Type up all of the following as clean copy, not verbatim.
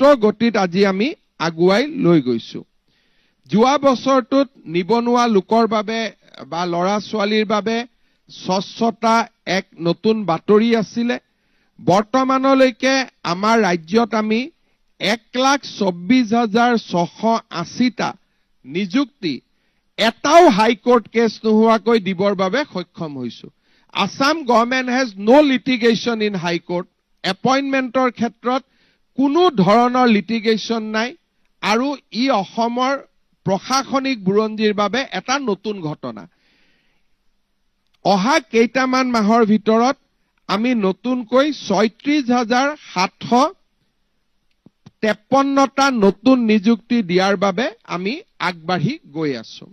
দ্ৰুত গতিত আজি আমি আগুৱাই লৈ গৈছো যোৱা বছৰটোত নিবনুৱা লোকৰ বাবে বা লৰা ছোৱালীৰ বাবে স্বচ্ছতা এক নতুন বাতৰি আছিল বৰ্তমানলৈকে আমাৰ ৰাজ্যত আমি 1,24,680টা নিযুক্তি এটাও হাইকোৰ্ট কেছ নোহোৱাকৈ দিবৰ বাবে সক্ষম হৈছো Assam government has no litigation in High Court. Appointmentor ক্ষেত্ৰত কোনো ধৰণৰ litigation নাই আৰু ই অসমৰ প্ৰশাসনিক বুৰঞ্জীৰ বাবে এটা নতুন ঘটনা অহা কেইটামান মাহৰ ভিতৰত আমি নতুনকৈ 36,753টা নতুন নিযুক্তি দিয়াৰ বাবে আমি আগবাঢ়ি গৈ আছো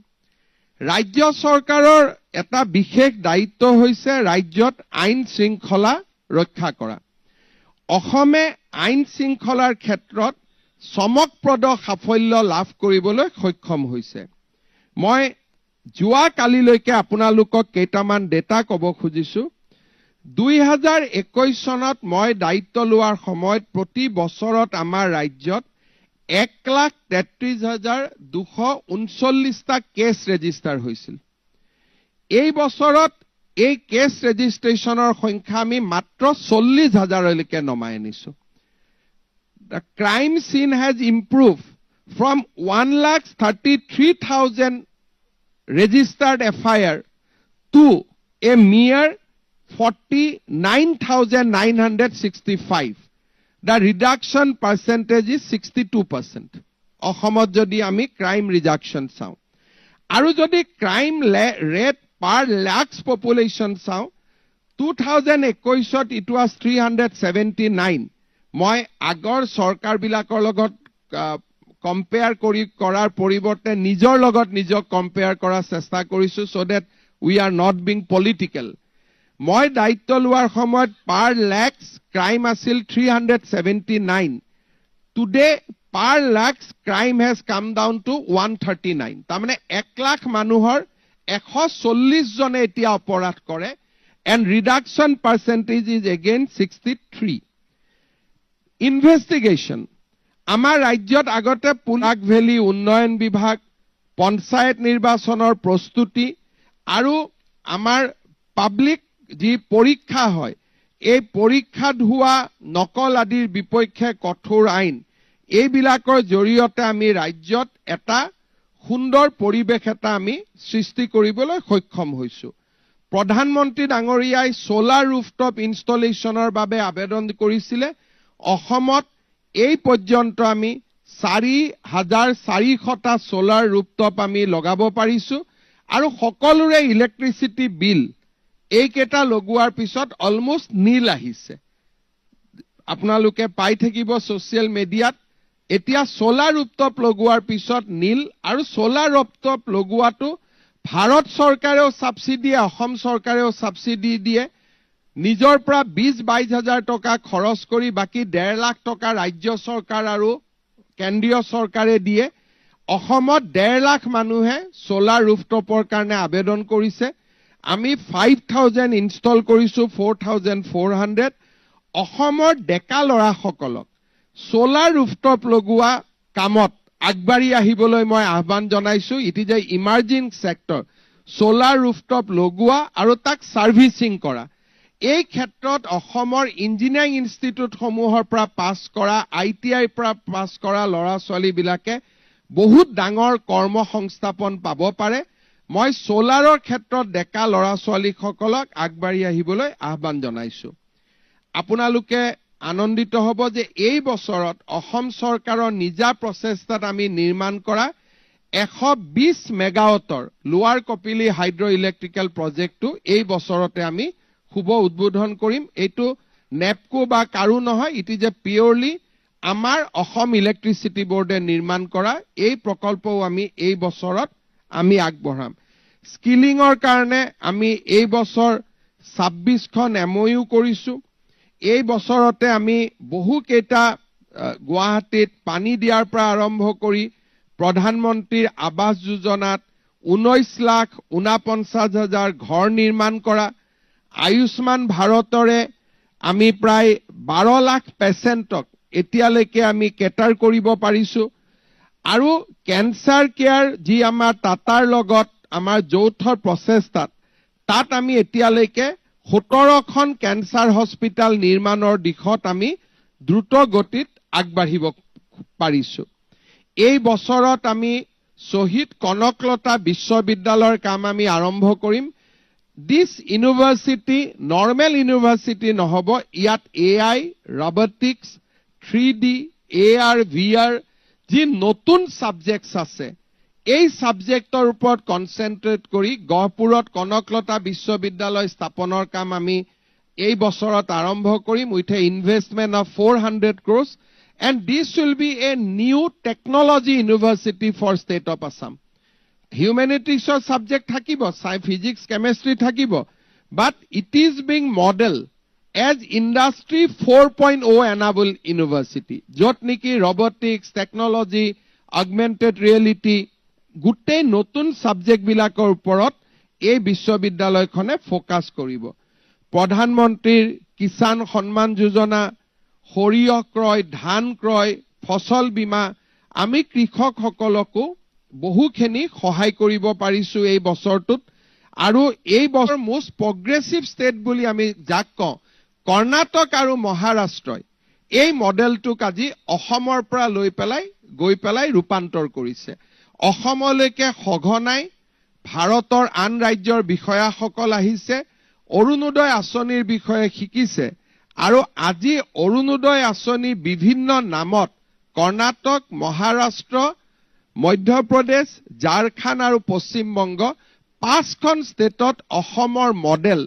ৰাজ্য চৰকাৰৰ এটা বিশেষ দায়িত্ব হৈছে ৰাজ্যত আইন শৃংখলা ৰক্ষা কৰা অসমে আইন শৃংখলাৰ ক্ষেত্ৰত চমকপ্ৰদ সাফল্য লাভ কৰিবলৈ সক্ষম হৈছে মই যোৱা কালিলৈকে আপোনালোকক কেইটামান ডেটা ক'ব খুজিছো 2021 চনত মই দায়িত্ব লোৱাৰ সময়ত প্ৰতি বছৰত আমাৰ ৰাজ্যত 1,33,239টা কেছ ৰেজিষ্টাৰ হৈছিল এই বছৰত এই কেছ ৰেজিষ্ট্ৰেচনৰ সংখ্যা আমি মাত্ৰ 40,000লৈকে নমাই আনিছো The crime scene has improved from 1,33,000 registered FIR to a mere 49,965 The reduction percentage is 62%. অসমত যদি আমি crime reduction চাও আৰু যদি crime rate per lakhs population চাও 2021 it was 379 মই আগৰ সৰকাৰ বিলাকৰ লগত কম্পেয়াৰ কৰাৰ পৰিৱৰ্তে নিজৰ লগত নিজক কম্পেয়াৰ কৰাৰ চেষ্টা কৰিছো so that we are not being political মই দায়িত্ব লোৱাৰ সময়ত per lakhs crime আছিল 379 today per lakhs crime has come down to 139 তাৰমানে 1 লাখ মানুহৰ 140 জনে এতিয়া অপৰাধ কৰে and reduction percentage is again 63 Investigation আমাৰ ৰাজ্যত আগতে পুলাক ভেলি উন্নয়ন বিভাগ পঞ্চায়ত নিৰ্বাচনৰ প্ৰস্তুতি আৰু আমাৰ পাব্লিক যি পৰীক্ষা হয় এই পৰীক্ষাত হোৱা নকল আদিৰ বিপক্ষে কঠোৰ আইন এইবিলাকৰ জৰিয়তে আমি ৰাজ্যত এটা সুন্দৰ পৰিবেশ এটা আমি সৃষ্টি কৰিবলৈ সক্ষম হৈছো প্ৰধানমন্ত্ৰী ডাঙৰীয়াই সোলাৰ ৰুফটপ ইনষ্টলেচনৰ বাবে আবেদন কৰিছিলে অসমত এই পৰ্যন্ত আমি 4,400টা সোলাৰ ৰুফটপ আমি লগাব পাৰিছো আৰু সকলোৰে ইলেক্ট্ৰিচিটি বিল এইকেটা লগোৱাৰ পিছত অলমোস্ট নীল আহিছে আপোনালোকে পাই থাকিব সোশ্যাল মিডিয়াত এতিয়া সোলাৰ ৰুফটপ লগোৱাৰ পিছত নীল আৰু সোলাৰ ৰুফটপ লগোৱাটো ভাৰত চৰকাৰেও সাবসিডি অসম চৰকাৰেও সাবসিডি দিয়ে নিজৰ পৰা 20-22 হাজাৰ টকা খৰচ কৰি বাকি 1.5 লাখ টকা ৰাজ্য চৰকাৰ আৰু কেন্দ্ৰীয় চৰকাৰে দিয়ে অসমত 1.5 লাখ মানুহে সোলাৰ ৰুফটপৰ কাৰণে আবেদন কৰিছে আমি 5,000 ইনষ্টল কৰিছো 4,400 অসমৰ ডেকা লৰাসকলক সোলাৰ ৰুফটপ লগোৱা কামত আগবাঢ়ি আহিবলৈ মই আহ্বান জনাইছো it is a emerging sector solar rooftop লগোৱা আৰু তাক সাৰ্ভিসিং কৰা এই ক্ষেত্ৰত অসমৰ ইঞ্জিনিয়াৰিং ইনষ্টিটিউট সমূহৰ পৰা পাছ কৰা ITI পৰা পাছ কৰা লৰা ছোৱালী বিলাকে বহুত ডাঙৰ কৰ্ম সংস্থাপন পাব পাৰে মই সোলাৰৰ ক্ষেত্ৰত ডেকা লৰা ছোৱালী সকলক আগবাঢ়ি আহিবলৈ আহ্বান জনাইছো আপোনালোকে আনন্দিত হ'ব যে এই বছৰত অসম চৰকাৰৰ নিজা প্ৰচেষ্টাত আমি নিৰ্মাণ কৰা 120 মেগাৱাটৰ লোৱাৰ কপিলি হাইড্ৰ ইলেক্ট্ৰিকেল প্ৰজেক্টটো এই বছৰতে আমি শুভ উদ্বোধন কৰিম এইটো নেপকো বা কাৰো নহয় ইট ইজ এ পিওৰলি আমাৰ অসম ইলেক্ট্ৰিচিটি বোৰ্ডে নিৰ্মাণ কৰা এই প্ৰকল্পও আমি এই বছৰত আমি আগবঢ়াম স্কিলিংৰ কাৰণে আমি এই বছৰ 26খন MOU কৰিছো এই বছৰতে আমি বহু কেইটা গুৱাহাটীত পানী দিয়াৰ পৰা আৰম্ভ কৰি প্ৰধানমন্ত্ৰীৰ আৱাস যোজনাত 19,49,000 ঘৰ নিৰ্মাণ কৰা আয়ুষ্মান ভাৰতৰে আমি প্ৰায় 12 লাখ পেচেণ্টক এতিয়ালৈকে আমি কেটাৰ কৰিব পাৰিছো আৰু ক্যান্সাৰ কেয়াৰ যি আমাৰ টাটাৰ লগত আমাৰ যৌথ প্ৰচেষ্টাত তাত আমি এতিয়ালৈকে 17খন ক্যান্সাৰ হস্পিটাল নিৰ্মাণৰ দিশত আমি দ্ৰুত গতিত আগবাঢ়িব পাৰিছো এই বছৰত আমি শহীদ কনকলতা বিশ্ববিদ্যালয়ৰ কাম আমি আৰম্ভ কৰিম This university normal university নহব ইয়াত AI robotics 3D AR VR যি নতুন সাবজেক্টস আছে এই সাবজেক্টৰ ওপৰত কনসেন্ট্ৰেট কৰি গহপুৰত কনকলতা বিশ্ববিদ্যালয় স্থাপনৰ কাম আমি এই বছৰত আৰম্ভ কৰিম with a investment of 400 crores and this will be a new technology university for state of Assam Humanities subject থাকিব physics chemistry থাকিব but it is being modeled as industry 4.0 enabled university যত নেকি robotics technology augmented reality গুটেই নতুন subject বিলাকৰ ওপৰত এই বিশ্ববিদ্যালয়খনে focus কৰিব প্ৰধানমন্ত্ৰীৰ কিষাণ সন্মান যোজনা সৰিয়হ ক্ৰয় ধান ক্ৰয় ফসল বীমা আমি কৃষকসকলকো বহুখিনি সহায় কৰিব পাৰিছো এই বছৰটোত আৰু এই বছৰ মোষ্ট প্ৰগ্ৰেছিভ ষ্টেট বুলি আমি যাক কওঁ কৰ্ণাটক আৰু মহাৰাষ্ট্ৰই এই মডেলটোক আজি অসমৰ পৰা গৈ পেলাই ৰূপান্তৰ কৰিছে অসমলৈকে সঘনাই ভাৰতৰ আন ৰাজ্যৰ বিষয়াসকল আহিছে অৰুণোদয় আঁচনিৰ বিষয়ে শিকিছে আৰু আজি অৰুণোদয় আঁচনি বিভিন্ন নামত কৰ্ণাটক মহাৰাষ্ট্ৰ মধ্যপ্ৰদেশ ঝাৰখণ্ড আৰু পশ্চিম বংগ 5খন ষ্টেটত অসমৰ মডেল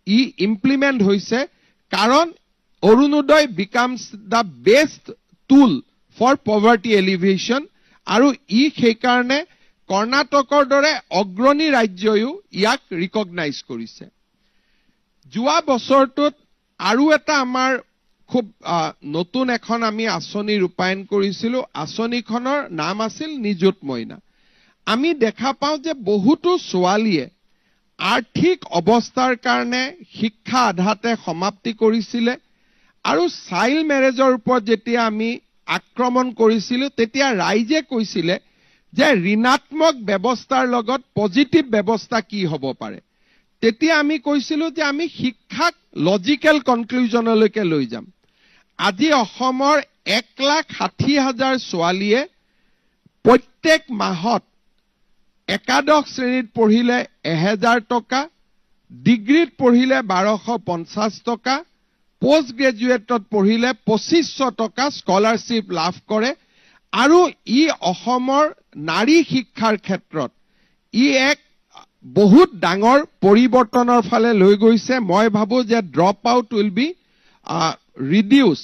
ই ইমপ্লিমেন্ট হৈছে কাৰণ Orunodoi becomes the best tool for poverty alleviation আৰু ই সেইকাৰণে কৰ্ণাটকৰ দৰে অগ্ৰণী ৰাজ্যয়ো ইয়াক ৰিকগনাইজ কৰিছে যোৱা বছৰটোত আৰু এটা আমাৰ খুব নতুন এখন আমি আঁচনি ৰূপায়ণ কৰিছিলো আঁচনিখনৰ নাম আছিল নিযুত মইনা আমি দেখা পাওঁ যে বহুতো ছোৱালীয়ে আৰ্থিক অৱস্থাৰ কাৰণে শিক্ষা আধাতে সমাপ্তি কৰিছিলে আৰু চাইল্ড মেৰেজৰ ওপৰত যেতিয়া আমি আক্ৰমণ কৰিছিলো তেতিয়া ৰাইজে কৈছিলে যে ঋণাত্মক ব্যৱস্থাৰ লগত পজিটিভ ব্যৱস্থা কি হ'ব পাৰে তেতিয়া আমি কৈছিলো যে আমি শিক্ষাক লজিক্যাল কনক্লুজনলৈকে লৈ যাম আজি অসমৰ 1,60,000 ছোৱালীয়ে প্ৰত্যেক মাহত একাদশ শ্ৰেণীত পঢ়িলে 1000 টকা ডিগ্ৰীত পঢ়িলে 1250 টকা পোষ্ট গ্ৰেজুৱেটত পঢ়িলে 2500 টকা স্কলাৰশ্বিপ লাভ কৰে আৰু ই অসমৰ নাৰী শিক্ষাৰ ক্ষেত্ৰত ই এক বহুত ডাঙৰ পৰিৱৰ্তনৰ ফালে লৈ গৈছে মই ভাবো যে drop out will B reduce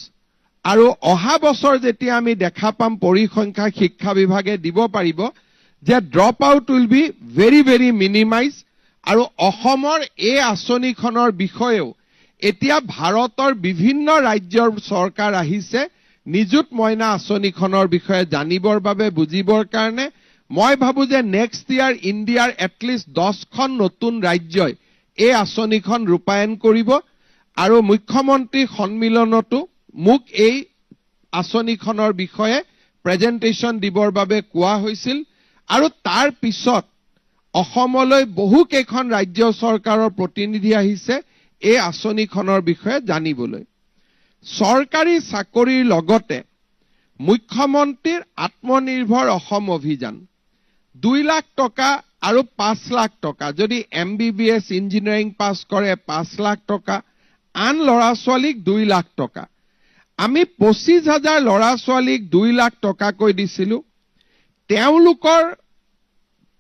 আৰু অহা বছৰ যেতিয়া আমি দেখা পাম পৰিসংখ্যা শিক্ষা বিভাগে দিব পাৰিব যে drop out will be very minimise আৰু অসমৰ এই আঁচনিখনৰ বিষয়েও এতিয়া ভাৰতৰ বিভিন্ন ৰাজ্যৰ চৰকাৰ আহিছে নিযুত মইনা আঁচনিখনৰ বিষয়ে জানিবৰ বাবে বুজিবৰ কাৰণে মই ভাবো যে নেক্সট ইয়াৰ ইণ্ডিয়াৰ এটলিষ্ট 10খন নতুন ৰাজ্যই এই আঁচনিখন ৰূপায়ণ কৰিব আৰু মুখ্যমন্ত্ৰী সন্মিলনতো মোক এই আঁচনিখনৰ বিষয়ে প্ৰেজেন্টেচন দিবৰ বাবে কোৱা হৈছিল আৰু তাৰ পিছত অসমলৈ বহু কেইখন ৰাজ্য চৰকাৰৰ প্ৰতিনিধি আহিছে এই আঁচনিখনৰ বিষয়ে জানিবলৈ চৰকাৰী চাকৰিৰ লগতে মুখ্যমন্ত্ৰীৰ আত্মনিৰ্ভৰ অসম অভিযান 2 লাখ টকা আৰু 5 লাখ টকা যদি MBBS ইঞ্জিনিয়াৰিং পাস কৰে 5 লাখ টকা আন ল'ৰা ছোৱালীক 2 লাখ টকা আমি 25,000 ল'ৰা ছোৱালীক 2 লাখ টকা কৈ দিছিলো তেওঁলোকৰ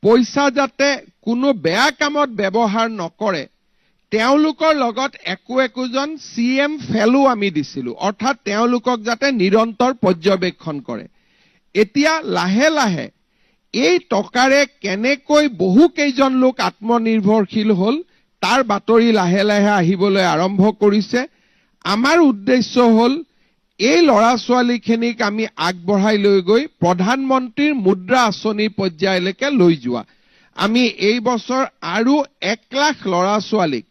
পইচা যাতে কোনো বেয়া কামত ব্যৱহাৰ নকৰে তেওঁলোকৰ লগত একোজন CM ফেলো আমি দিছিলো অৰ্থাৎ তেওঁলোকক যাতে নিৰন্তৰ পৰ্যবেক্ষণ কৰে এতিয়া লাহে লাহে এই টকাৰে কেনেকৈ বহু কেইজন লোক আত্মনিৰ্ভৰশীল হল তাৰ বাতৰি লাহে লাহে আহিবলৈ আৰম্ভ কৰিছে আমাৰ উদ্দেশ্য হল এই ল'ৰা ছোৱালীখিনিক আমি আগবঢ়াই লৈ গৈ প্ৰধানমন্ত্ৰীৰ মুদ্ৰা আঁচনি পৰ্যায়লৈকে লৈ যোৱা আমি এই বছৰ আৰু 1 লাখ ল'ৰা ছোৱালীক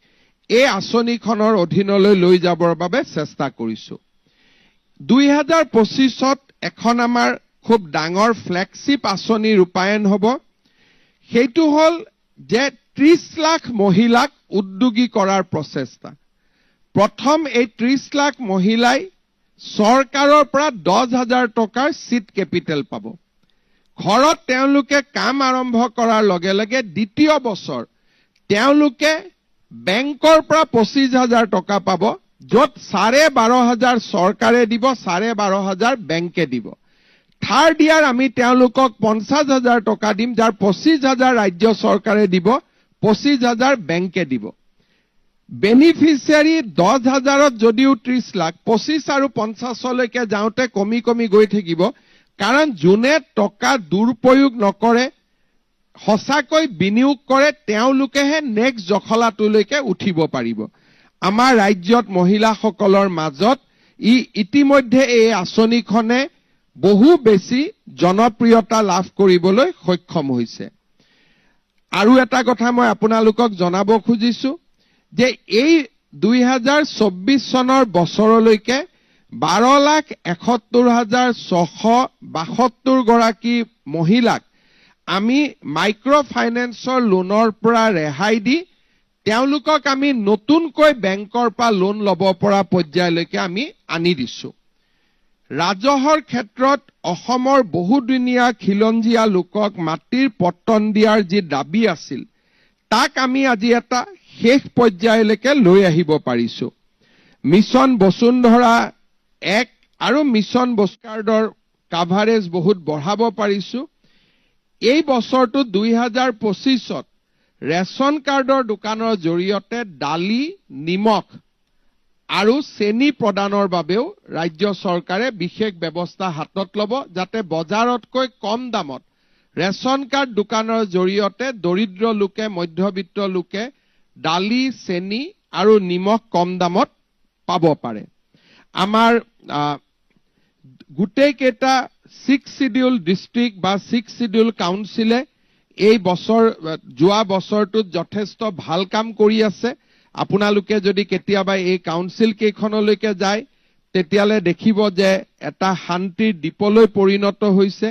এই আঁচনিখনৰ অধীনলৈ লৈ যাবৰ বাবে চেষ্টা কৰিছো 2025ত এখন আমাৰ খুব ডাঙৰ ফ্লেগশিপ আঁচনি ৰূপায়ণ হ'ব সেইটো হল যে 30 লাখ মহিলাক উদ্যোগী কৰাৰ প্ৰচেষ্টা প্ৰথম এই 30 লাখ মহিলাই চৰকাৰৰ পৰা 10,000 টকাৰ সিড কেপিটেল পাব ঘৰত তেওঁলোকে কাম আৰম্ভ কৰাৰ লগে লগে দ্বিতীয় বছৰ তেওঁলোকে বেংকৰ পৰা 25,000 টকা পাব য'ত 12,500 চৰকাৰে দিব 12,500 বেংকে দিব থাৰ্ড ইয়াৰ আমি তেওঁলোকক 50,000 টকা দিম যাৰ 25,000 ৰাজ্য চৰকাৰে দিব 25,000 বেংকে দিব বেনিফিচিয়াৰী 10,000ত যদিও 30 লাখ 25 আৰু 50 লৈকে যাওঁতে কমি কমি গৈ থাকিব কাৰণ যোনে টকা দুৰুপয়োগ নকৰে সঁচাকৈ বিনিয়োগ কৰে তেওঁলোকেহে নেক্সট জখলাটোলৈকে উঠিব পাৰিব আমাৰ ৰাজ্যত মহিলাসকলৰ মাজত ইতিমধ্যে এই আঁচনিখনে বহু বেছি জনপ্ৰিয়তা লাভ কৰিবলৈ সক্ষম হৈছে আৰু এটা কথা মই আপোনালোকক জনাব খুজিছো যে এই 2024 চনৰ বছৰলৈকে 12,71,672 গৰাকী মহিলাক আমি মাইক্ৰ ফাইনেন্সৰ লোনৰ পৰা ৰেহাই দি তেওঁলোকক আমি নতুনকৈ বেংকৰ পৰা লোন ল'ব পৰা পৰ্যায়লৈকে আমি আনি দিছো ৰাজহৰ ক্ষেত্ৰত অসমৰ বহুদিনীয়া খিলঞ্জীয়া লোকক মাটিৰ পট্টন দিয়াৰ যি দাবী আছিল তাক আমি আজি এটা শেষ পৰ্যায়লৈকে লৈ আহিব পাৰিছো মিছন বসুন্ধৰা 1 আৰু মিছন বস্কাৰ্ডৰ কাভাৰেজ বহুত বঢ়াব পাৰিছো এই বছৰটো 2025ত ৰেশন কাৰ্ডৰ দোকানৰ জৰিয়তে দালি নিমখ আৰু চেনি প্ৰদানৰ বাবেও ৰাজ্য চৰকাৰে বিশেষ ব্যৱস্থা হাতত ল'ব যাতে বজাৰতকৈ কম দামত ৰেশন কাৰ্ড দোকানৰ জৰিয়তে দৰিদ্ৰ লোকে মধ্যবিত্ত লোকে দালি চেনি আৰু নিমখ কম দামত পাব পাৰে আমাৰ গোটেই কেইটা 6 শিডিউল ডিস্ট্ৰিক্ট বা 6 শিডিউল কাউন্সিলে এই বছৰ যোৱা বছৰটোত যথেষ্ট ভাল কাম কৰি আছে আপোনালোকে যদি কেতিয়াবা এই কাউন্সিল কেইখনলৈকে যায় তেতিয়ালে দেখিব যে এটা শান্তিৰ দ্বীপলৈ পৰিণত হৈছে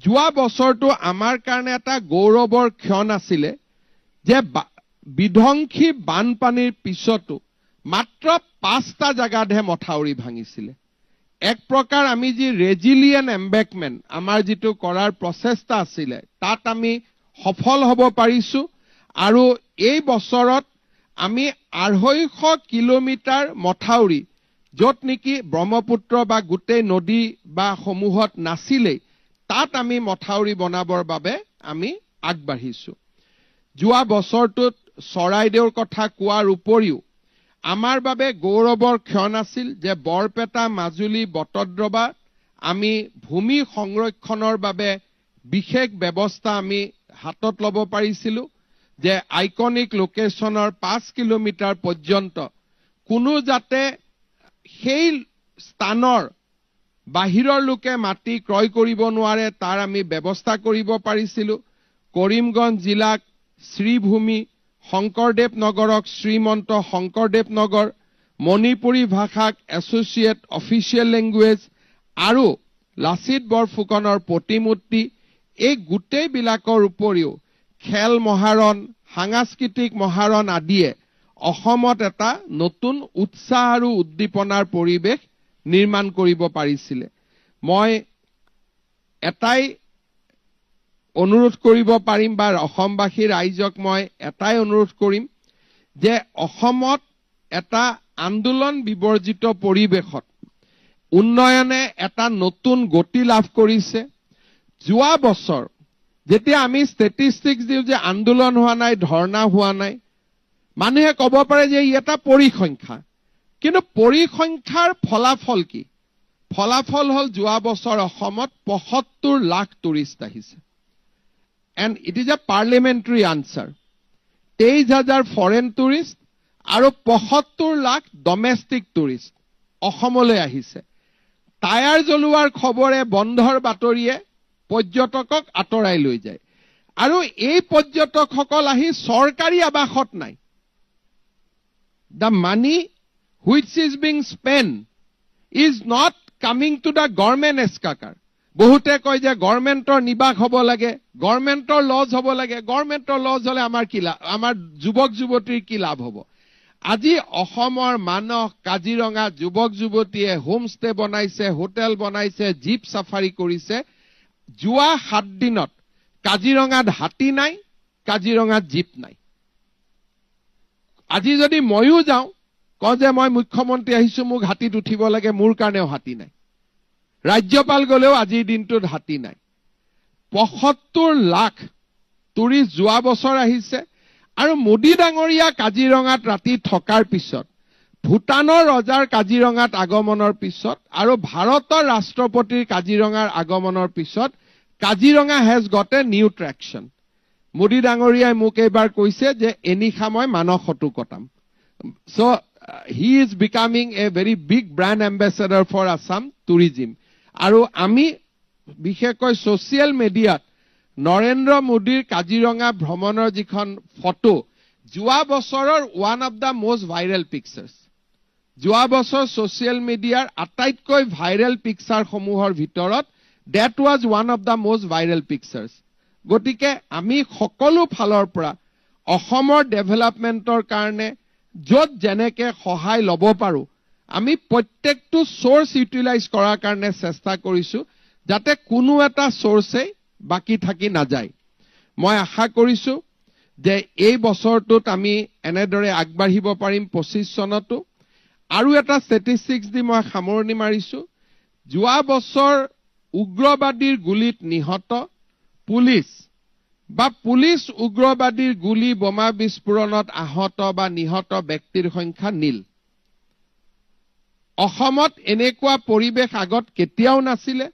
যোৱা বছৰটো আমাৰ কাৰণে এটা গৌৰৱৰ ক্ষণ আছিল যে বিধ্বংসী বানপানীৰ পিছতো মাত্ৰ 5টা জাগাতহে মথাউৰি ভাঙিছিল এক প্ৰকাৰ আমি যি ৰেজিলিয়েন্ট এম্বেকমেন্ট আমাৰ যিটো কৰাৰ প্ৰচেষ্টা আছিল তাত আমি সফল হ'ব পাৰিছো আৰু এই বছৰত আমি 250 কিলোমিটাৰ মথাউৰি য'ত নেকি ব্ৰহ্মপুত্ৰ বা গোটেই নদী বা সমূহত নাছিলে তাত আমি মথাউৰি বনাবৰ বাবে আমি আগবাঢ়িছো যোৱা বছৰটোত চৰাইদেউৰ কথা কোৱাৰ উপৰিও আমাৰ বাবে গৌৰৱৰ ক্ষণ আছিল যে বৰপেটা মাজুলী বটদ্ৰৱা আমি ভূমি সংৰক্ষণৰ বাবে বিশেষ ব্যৱস্থা আমি হাতত ল'ব পাৰিছিলো যে আইকনিক লোকেশনৰ 5 কিলোমিটাৰ পৰ্যন্ত কোনো যাতে সেই স্থানৰ বাহিৰৰ লোকে মাটি ক্ৰয় কৰিব নোৱাৰে তাৰ আমি ব্যৱস্থা কৰিব পাৰিছিলো কৰিমগঞ্জ জিলাক শ্ৰীভূমি শংকৰদেৱ নগৰক শ্ৰীমন্ত শংকৰদেৱ নগৰ মণিপুৰী ভাষাক এছ'চিয়েট অফিচিয়েল লেংগুৱেজ আৰু লাচিত বৰফুকনৰ প্ৰতিমূৰ্তি এই গোটেই বিলাকৰ উপৰিও খেল মহাৰণ সাংস্কৃতিক মহাৰণ আদিয়ে অসমত এটা নতুন উৎসাহ আৰু উদ্দীপনাৰ পৰিৱেশ নিৰ্মাণ কৰিব পাৰিছিল মই এটাই অনুৰোধ কৰিব পাৰিম বা অসমবাসী ৰাইজক মই এটাই অনুৰোধ কৰিম যে অসমত এটা আন্দোলন বিবৰ্জিত পৰিৱেশত উন্নয়নে এটা নতুন গতি লাভ কৰিছে যোৱা বছৰ যেতিয়া আমি ষ্টেটিষ্টিক্স দিওঁ যে আন্দোলন হোৱা নাই ধৰ্ণা হোৱা নাই মানুহে ক'ব পাৰে যে ই এটা পৰিসংখ্যা কিন্তু পৰিসংখ্যাৰ ফলাফল কি ফলাফল হল যোৱা বছৰ অসমত 75 লাখ টুৰিষ্ট আহিছে and it is a parliamentary answer 23,000 foreign tourists আৰু 75 লাখ ডমেষ্টিক টুৰিষ্ট অসমলৈ আহিছে টায়াৰ জ্বলোৱাৰ খবৰে বন্ধৰ বাতৰিয়ে পৰ্যটকক আঁতৰাই লৈ যায় আৰু এই পৰ্যটকসকল আহি চৰকাৰী আবাসত নাই the money which is being spent is not coming to the government এস্কাকাৰ বহুতে কয় যে গভৰ্ণমেণ্টৰ নিবাস হ'ব লাগে গভৰ্ণমেণ্টৰ লজ হ'ব লাগে গভৰ্ণমেণ্টৰ লজ হলে আমাৰ কি লাভ আমাৰ যুৱক যুৱতীৰ কি লাভ হ'ব আজি অসমৰ মানস কাজিৰঙা যুৱক যুৱতীয়ে হোমষ্টে বনাইছে হোটেল বনাইছে জীপ সাফাৰী কৰিছে যোৱা 7 দিনত কাজিৰঙাত হাতী নাই কাজিৰঙাত জীপ নাই আজি যদি ময়ো যাওঁ কওঁ যে মই মুখ্যমন্ত্ৰী আহিছো মোক হাতীত উঠিব লাগে মোৰ কাৰণেও হাতী নাই ৰাজ্যপাল গলেও আজিৰ দিনটোত হাতী নাই ৭৫ লাখ টুৰিষ্ট যোৱা বছৰ আহিছে আৰু মোদী ডাঙৰীয়া কাজিৰঙাত ৰাতি থকাৰ পিছত ভূটানৰ ৰজাৰ কাজিৰঙাত আগমনৰ পিছত আৰু ভাৰতৰ ৰাষ্ট্ৰপতিৰ কাজিৰঙাৰ আগমনৰ পিছত Kaziranga has got a new traction Modi ডাঙৰীয়াই মোক এইবাৰ কৈছে যে এনিশা মই মানসতো কটাম so' he is becoming a very big brand ambassador for Assam tourism আৰু আমি বিশেষকৈ ছচিয়েল মিডিয়াত নৰেন্দ্ৰ মোদীৰ কাজিৰঙা ভ্ৰমণৰ যিখন ফটো যোৱা বছৰৰ one of the most viral pictures যোৱা বছৰ ছচিয়েল মিডিয়াৰ আটাইতকৈ ভাইৰেল পিকচাৰসমূহৰ ভিতৰত that was one of the most viral pictures গতিকে আমি সকলো ফালৰ পৰা অসমৰ ডেভেলপমেণ্টৰ কাৰণে য'ত যেনেকে সহায় ল'ব পাৰো আমি প্ৰত্যেকটো সোৰ্স ইউটিলাইজ কৰাৰ কাৰণে চেষ্টা কৰিছো যাতে কোনো এটা সোৰ্সে বাকি থাকি নাযায় মই আশা কৰিছো যে এই বছৰটোত আমি এনেদৰে আগবাঢ়িব পাৰিম 25 চনতো আৰু এটা ষ্টেটিষ্টিক্স দি মই সামৰণি মাৰিছো যোৱা বছৰ উগ্ৰবাদীৰ গুলিত নিহত পুলিচ বা পুলিচ উগ্ৰবাদীৰ গুলি বোমা বিস্ফোৰণত আহত বা নিহত ব্যক্তিৰ সংখ্যা নীল অসমত এনেকুৱা পৰিবেশ আগত কেতিয়াও নাছিলে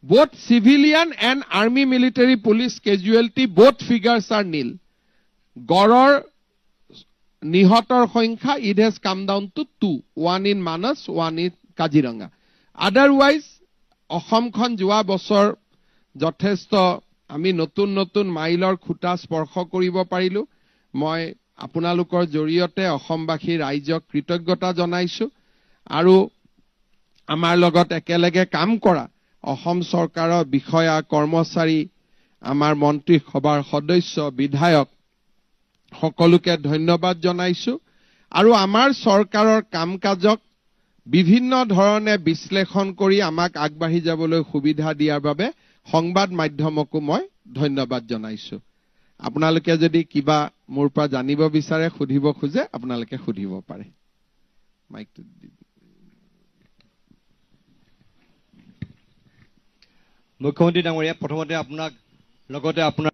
both civilian and army military police casualty both figures are nil গড়ৰ নিহতৰ সংখ্যা it has come down to 2 one in Manas one in Kaziranga otherwise অসমখন যোৱা বছৰ যথেষ্ট আমি নতুন নতুন মাইলৰ খুঁটা স্পৰ্শ কৰিব পাৰিলো মই আপোনালোকৰ জৰিয়তে অসমবাসী ৰাইজক কৃতজ্ঞতা জনাইছো আৰু আমাৰ লগত একেলগে কাম কৰা অসম চৰকাৰৰ বিষয়া কৰ্মচাৰী আমাৰ মন্ত্ৰী সভাৰ সদস্য বিধায়ক সকলোকে ধন্যবাদ জনাইছো আৰু আমাৰ চৰকাৰৰ কামকাজক বিভিন্ন ধৰণে বিশ্লেষণ কৰি আমাক আগবাঢ়ি যাবলৈ সুবিধা দিয়াৰ বাবে সংবাদ মাধ্যমকো মই ধন্যবাদ জনাইছো আপোনালোকে যদি কিবা মোৰ পৰা জানিব বিচাৰে সুধিব খোজে আপোনালোকে সুধিব পাৰে মাইকটো মুখ্যমন্ত্ৰী ডাঙৰীয়া প্ৰথমতে আপোনাক লগতে আপোনাৰ